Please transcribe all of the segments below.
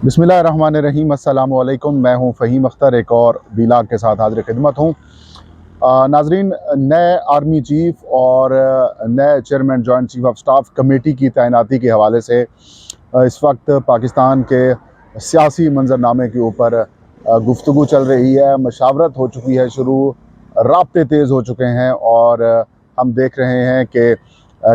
बिस्मिल्लाहिर्रहमानिर्रहीम। अस्सलामु अलैकुम। मैं हूं फ़हीम अख्तर, एक और वीलाग के साथ हाज़िर खिदमत हूं। नाजरीन, नए आर्मी चीफ़ और नए chairman joint chief of staff committee की तैनाती के हवाले से इस वक्त पाकिस्तान के सियासी मंजरनामे के ऊपर गुफ्तगू चल रही है। मशावरत हो चुकी है शुरू, राब्ते तेज़ हो चुके हैं और हम देख रहे हैं कि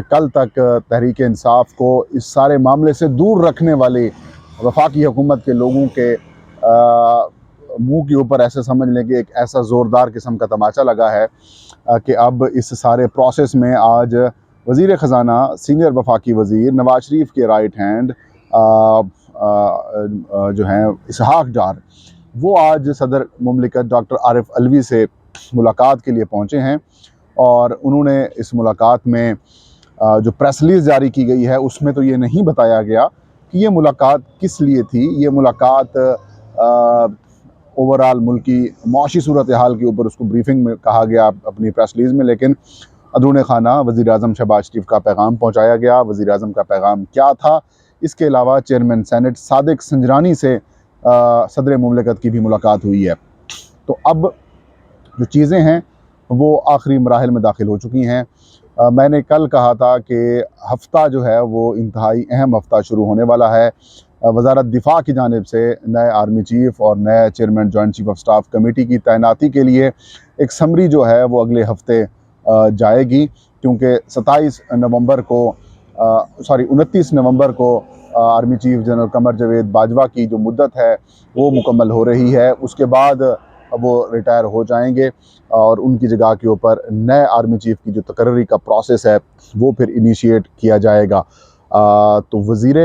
कल तक तहरीक इंसाफ को इस सारे मामले से दूर रखने वाली वफाकी हुकूमत के लोगों के मुंह के ऊपर ऐसे समझ लें कि एक ऐसा ज़ोरदार किस्म का तमाचा लगा है कि अब इस सारे प्रोसेस में आज वज़ीर ख़जाना सीनियर वफाकी वज़ीर नवाज शरीफ के राइट हैंड जो हैं इसहाक डार, वो आज सदर मुमलिकत डॉक्टर आरिफ अलवी से मुलाकात के लिए पहुँचे हैं। और उन्होंने इस मुलाकात में जो प्रेस रिलीज़ जारी की गई है उसमें तो ये नहीं बताया गया कि ये मुलाकात किस लिए थी। ये मुलाकात ओवरऑल मुल्की मुआशी सूरत हाल के ऊपर उसको ब्रीफिंग में कहा गया अपनी प्रेस रिलीज़ में, लेकिन अंदरूनी खाना वज़ीर आज़म शहबाज शरीफ का पैगाम पहुँचाया गया। वज़ीर आज़म का पैगाम क्या था? इसके अलावा चेयरमैन सेनेट सादिक संजरानी से सदर मुमलिकत की भी मुलाकात हुई है। तो अब जो चीज़ें हैं वो आखिरी मराहिल में दाखिल हो चुकी हैं। मैंने कल कहा था कि हफ़्ता जो है वो इंतहाई अहम हफ़्ता शुरू होने वाला है। वज़ारत दिफ़ा की जानिब से नए आर्मी चीफ़ और नए chairman joint chief of staff committee की तैनाती के लिए एक समरी जो है वो अगले हफ़्ते जाएगी, क्योंकि 29 नवंबर को army chief general Qamar Javed Bajwa की जो मुद्दत है वो मुकम्मल हो रही है। उसके बाद वो रिटायर हो जाएंगे और उनकी जगह के ऊपर नए आर्मी चीफ़ की जो तकर्री का प्रोसेस है वो फिर इनिशिएट किया जाएगा। तो वज़ीर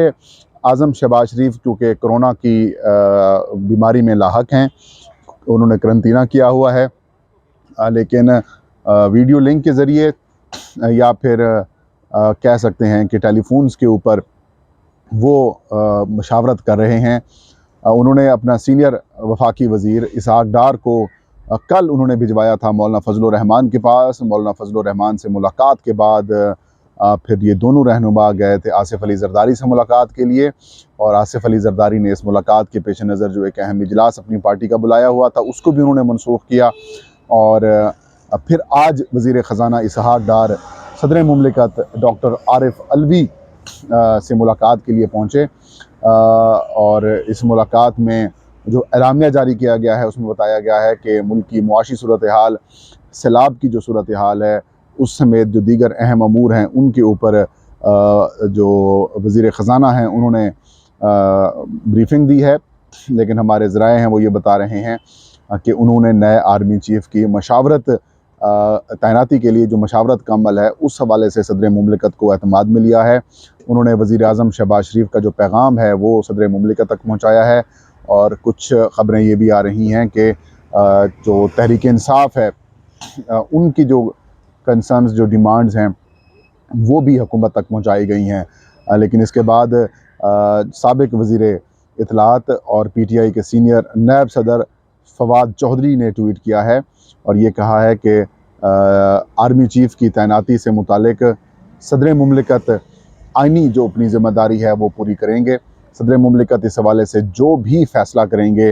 आज़म शहबाज शरीफ चूँकि कोरोना की बीमारी में लाहक हैं, उन्होंने करंतना किया हुआ है, लेकिन वीडियो लिंक के ज़रिए या फिर कह सकते हैं कि टेलीफोन्स के ऊपर वो मशावरत कर रहे हैं। उन्होंने अपना सीनियर वफाकी वज़ीर इसहाक डार को कल उन्होंने भिजवाया था मौलाना फजल रहमान के पास। मौलाना फजल रहमान से मुलाकात के बाद फिर ये दोनों रहनुमा गए थे आसिफ अली ज़रदारी से मुलाकात के लिए, और आसिफ अली ज़रदारी ने इस मुलाकात के पेश नज़र जो एक अहम इजलास अपनी पार्टी का बुलाया हुआ था उसको भी उन्होंने मनसूख किया। और फिर आज वज़ीर ख़जाना इसहाक डार सदर मुमलिकत डॉक्टर आरिफ अलवी से मुलाकात के लिए पहुँचे। और इस मुलाकात में जो एलामिया जारी किया गया है उसमें बताया गया है कि मुल्क की मुआशी सूरत हाल, सैलाब की जो सूरत हाल है, उस समेत जो दीगर अहम अमूर हैं उनके ऊपर जो वज़ीर ख़जाना हैं उन्होंने ब्रीफिंग दी है। लेकिन हमारे ज़राए हैं वो ये बता रहे हैं कि उन्होंने नए आर्मी चीफ़ की मशावरत तैनाती के लिए जो मशावरत का अमल है उस हवाले से सदर मुमलिकत को एतमाद में लिया है। उन्होंने वज़ीर आज़म शहबाज शरीफ का जो पैगाम है वो सदर मुमलिकत तक पहुँचाया है। और कुछ ख़बरें ये भी आ रही हैं कि जो तहरीक इंसाफ है उनकी जो कंसर्न्स, जो डिमांड्स हैं वो भी हुकूमत तक पहुँचाई गई हैं। लेकिन इसके बाद साबिक़ वज़ीर इत्तलात और PTI के सीनियर नायब सदर फवाद चौधरी ने ट्वीट किया है और ये कहा है कि आर्मी चीफ़ की तैनाती से मुतालिक सदर मुमलिकत आइनी जो अपनी ज़िम्मेदारी है वो पूरी करेंगे। सदर मुमलिकत इस हवाले से जो भी फ़ैसला करेंगे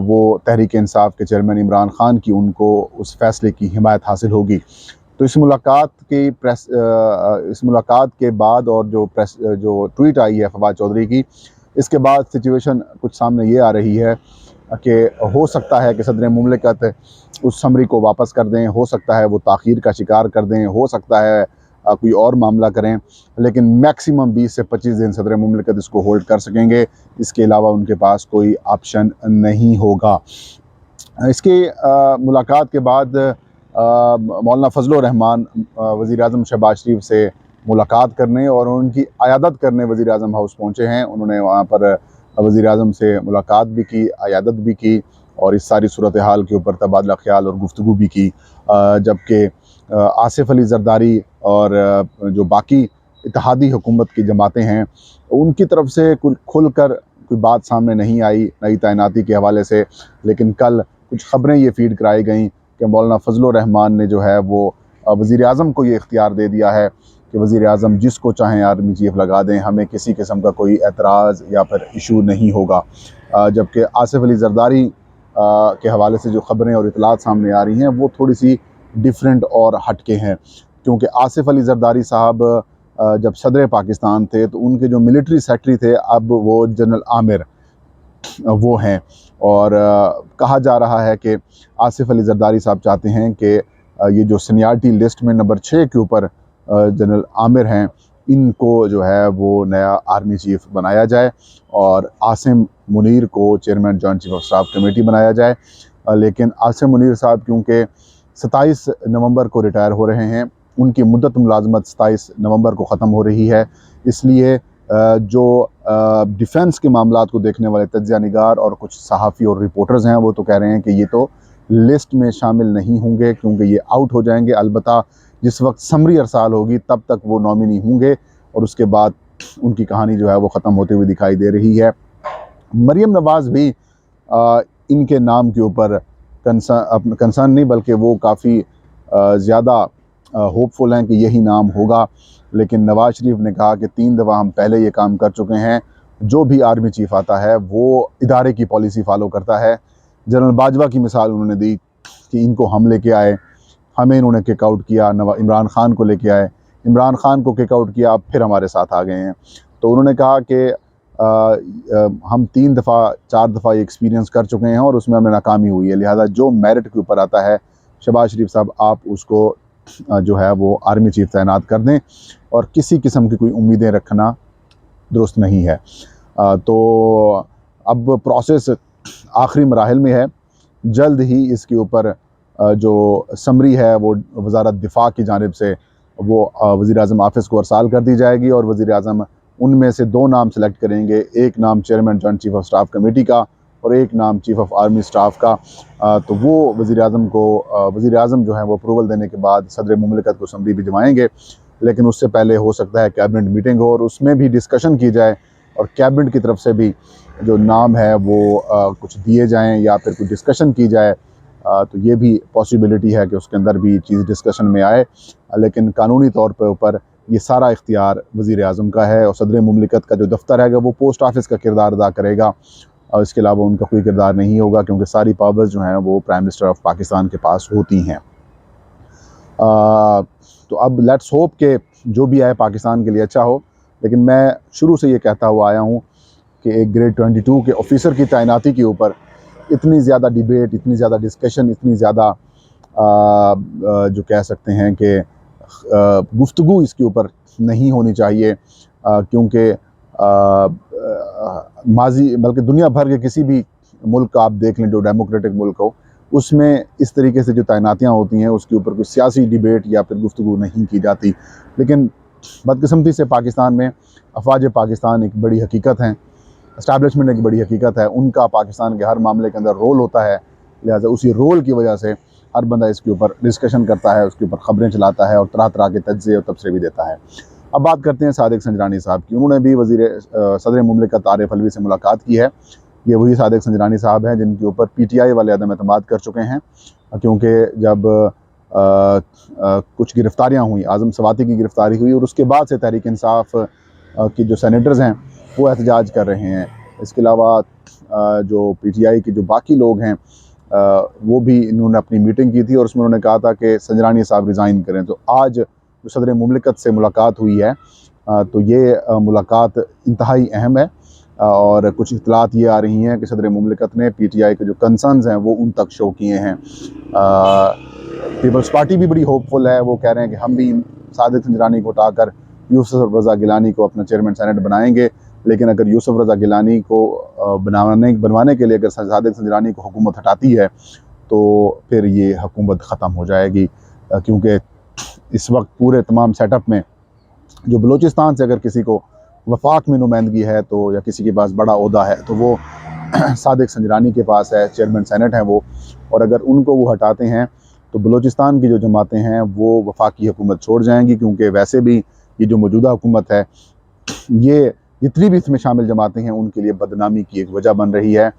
वो तहरीक इंसाफ के चेयरमैन इमरान ख़ान की उनको उस फ़ैसले की हिमायत हासिल होगी। तो इस मुलाकात के बाद और जो ट्वीट आई है फवाद चौधरी की, इसके बाद सिचुएशन कुछ सामने ये आ रही है कि हो सकता है कि सदर मुमलिकत उस समरी को वापस कर दें, हो सकता है वो ताख़ीर का शिकार कर दें, हो सकता है कोई और मामला करें, लेकिन मैक्सिमम 20 से 25 दिन सदर मुमलिकत इसको होल्ड कर सकेंगे। इसके अलावा उनके पास कोई ऑप्शन नहीं होगा। इसके मुलाकात के बाद मौलाना फजल रहमान वज़ीर आज़म शहबाज शरीफ से मुलाकात करने और उनकी अयादत करने वज़ीर आज़म हाउस पहुँचे हैं। उन्होंने वहाँ पर वज़ीर आज़म से मुलाकात भी की, अयादत भी की और इस सारी सूरत हाल के ऊपर तबादला ख्याल और गुफ्तगू भी की। जबकि आसिफ अली ज़रदारी और जो बाकी इत्तेहादी हुकूमत की जमातें हैं उनकी तरफ से खुल कर कोई बात सामने नहीं आई नई तैनाती के हवाले से। लेकिन कल कुछ ख़बरें ये फीड कराई गई कि मौलाना फजल रहमान ने जो है वो वज़ीर आज़म को ये इख्तियार दे दिया है कि वज़ीर आज़म जिसको चाहें आर्मी चीफ़ लगा दें, हमें किसी किस्म का कोई एतराज़ या फिर इशू नहीं होगा। जबकि आसिफ़ अली ज़रदारी के हवाले से जो ख़बरें और इतलात सामने आ रही हैं वो थोड़ी सी डिफरेंट और हटके हैं, क्योंकि आसिफ़ अली ज़रदारी साहब जब सदर पाकिस्तान थे तो उनके जो मिलिट्री सेक्रेटरी थे अब वो जनरल आमिर वो हैं। और कहा जा रहा है कि आसिफ़ अली ज़रदारी साहब चाहते हैं कि ये जो सीनियरिटी लिस्ट में नंबर 6 के ऊपर जनरल आमिर हैं, इनको जो है वो नया आर्मी चीफ़ बनाया जाए और आसिम मुनीर को chairman joint chief of staff committee बनाया जाए। लेकिन आसिम मुनीर साहब क्योंकि 27 नवंबर को रिटायर हो रहे हैं, उनकी मुद्दत मुलाजमत 27 नवंबर को ख़त्म हो रही है, इसलिए जो डिफेंस के मामलात को देखने वाले तज्ज़िया निगार और कुछ सहाफ़ी और रिपोर्टर्स हैं वो तो कह रहे हैं कि ये तो लिस्ट में शामिल नहीं होंगे क्योंकि ये आउट हो जाएंगे। अलबत्ता जिस वक्त समरी अरसाल होगी तब तक वो नॉमिनी होंगे और उसके बाद उनकी कहानी जो है वो ख़त्म होते हुए दिखाई दे रही है। मरियम नवाज़ भी इनके नाम के ऊपर कंसर्न नहीं बल्कि वो काफ़ी ज़्यादा होपफुल हैं कि यही नाम होगा। लेकिन नवाज़ शरीफ ने कहा कि 3 दफ़ा हम पहले ये काम कर चुके हैं, जो भी आर्मी चीफ़ आता है वो इदारे की पॉलिसी फ़ॉलो करता है। जनरल बाजवा की मिसाल उन्होंने दी कि इनको हम लेके आए, हमें इन्होंने किक आउट किया, इमरान ख़ान को लेके आए, इमरान ख़ान को किक आउट किया, अब फिर हमारे साथ आ गए हैं। तो उन्होंने कहा कि हम 3 दफ़ा 4 दफ़ा ये एक्सपीरियंस कर चुके हैं और उसमें हमें नाकामी हुई है, लिहाजा जो मेरिट के ऊपर आता है शहबाज शरीफ साहब आप उसको जो है वो आर्मी चीफ़ तैनात कर दें और किसी किस्म की कोई उम्मीदें रखना दुरुस्त नहीं है। तो अब प्रोसेस आखिरी मराहिल में है, जल्द ही इसके ऊपर जो समरी है वो वज़ारत दिफ़ा की जानिब से वो वज़ीर आज़म ऑफ़िस को अरसाल कर दी जाएगी और वज़ीर आज़म उनमें से 2 नाम सेलेक्ट करेंगे, एक नाम chairman joint chief of staff committee का और एक नाम चीफ ऑफ आर्मी स्टाफ का। तो वो वज़ीर आज़म जो है वो अप्रूवल देने के बाद सदर मुमलिकत को समरी भिजवाएंगे। लेकिन उससे पहले हो सकता है कैबिनेट मीटिंग हो और उसमें भी डिस्कशन की जाए और कैबिनेट की तरफ से भी जो नाम है वो कुछ दिए जाएँ या फिर कुछ डिस्कशन की जाए। तो ये भी पॉसिबिलिटी है कि उसके अंदर भी चीज़ डिस्कशन में आए। लेकिन कानूनी तौर पर ऊपर ये सारा इख्तियार वज़ीर आज़म का है और सदर मुमलिकत का जो दफ्तर है वो पोस्ट ऑफिस का किरदार अदा करेगा और इसके अलावा उनका कोई किरदार नहीं होगा क्योंकि सारी पावर्स जो हैं वो प्राइम मिनिस्टर ऑफ पाकिस्तान के पास होती हैं। तो अब लेट्स होप कि जो भी आए पाकिस्तान के लिए अच्छा हो। लेकिन मैं शुरू से ये कहता हुआ आया हूँ कि एक ग्रेड 22 के ऑफिसर की तैनाती के ऊपर इतनी ज़्यादा डिबेट, इतनी ज़्यादा डिस्कशन, इतनी ज़्यादा जो कह सकते हैं कि गुफ्तगू इसके ऊपर नहीं होनी चाहिए, क्योंकि माजी बल्कि दुनिया भर के किसी भी मुल्क का आप देख लें जो डेमोक्रेटिक मुल्क हो, उसमें इस तरीके से जो तैनातियाँ होती हैं उसके ऊपर कोई सियासी डिबेट या फिर गुफ्तगू नहीं की जाती। लेकिन बदकिस्मती से पाकिस्तान में अफवाज पाकिस्तान एक बड़ी हकीकत हैं, इस्टेब्लिशमेंट एक बड़ी हकीकत है, उनका पाकिस्तान के हर मामले के अंदर रोल होता है। लिहाजा उसी रोल की वजह से हर बंदा इसके ऊपर डिस्कशन करता है, उसके ऊपर ख़बरें चलाता है और तरह तरह के तज्ज़िये और तबसरे भी देता है। अब बात करते हैं सादिक संजरानी साहब की। उन्होंने भी सदर मुमलिकत आरिफ अलवी से मुलाकात की है। ये वही सादिक संजरानी साहब हैं जिनके ऊपर PTI वाले अदम एतमाद कर चुके हैं, क्योंकि जब कुछ गिरफ़्तारियाँ हुई, आज़म सवाती की गिरफ़्तारी हुई और उसके बाद से तहरीक इंसाफ की जो सेनेटर्स हैं वो एहतजाज कर रहे हैं। इसके अलावा जो PTI के जो बाकी लोग हैं वो भी इन्होंने अपनी मीटिंग की थी और उसमें उन्होंने कहा था कि संजरानी साहब रिज़ाइन करें। तो आज जो सदर मुमलिकत से मुलाकात हुई है तो ये मुलाकात इंतहाई अहम है और कुछ इत्तलात ये आ रही हैं कि सदर मुमलिकत ने PTI के जो कंसर्न्स हैं वो उन तक शो किए हैं। पीपल्स पार्टी भी बड़ी होपफुल है, वो कह रहे हैं कि हम भी सादिक संजरानी को हटाकर यूसुफ रज़ा गिलानी को अपना चेयरमैन सेनेट बनाएंगे। लेकिन अगर यूसुफ रज़ा गिलानी को बनवाने के लिए अगर सादिक संजरानी को हुकूमत हटाती है तो फिर ये हुकूमत ख़त्म हो जाएगी, क्योंकि इस वक्त पूरे तमाम सेटअप में जो बलूचिस्तान से अगर किसी को वफाक में नुमाइंदगी है तो या किसी के पास बड़ा ओहदा है तो वो सादिक संजरानी के पास है, चेयरमैन सेनेट हैं वो। और अगर उनको वो हटाते हैं तो बलूचिस्तान की जो जमातें हैं वो वफाकी हुकूमत छोड़ जाएंगी, क्योंकि वैसे भी ये जो मौजूदा हुकूमत है ये जितनी भी इसमें शामिल जमातें हैं उनके लिए बदनामी की एक वजह बन रही है।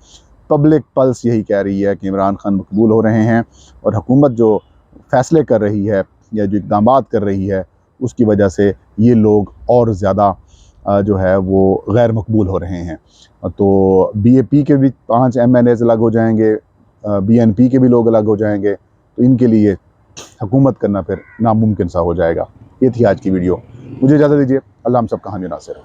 पब्लिक पल्स यही कह रही है कि इमरान खान मकबूल हो रहे हैं और हुकूमत जो फ़ैसले कर रही है या जो इक़दामात कर रही है उसकी वजह से ये लोग और ज़्यादा जो है वो गैर मकबूल हो रहे हैं। तो BAP के भी 5 MNAs अलग हो जाएंगे, BNP के भी लोग अलग हो जाएंगे, तो इनके लिए हुकूमत करना फिर नामुमकिन सा हो जाएगा। ये थी आज की वीडियो। मुझे इजाज़त दीजिए। अल्लाह हम सब का हामी नासिर।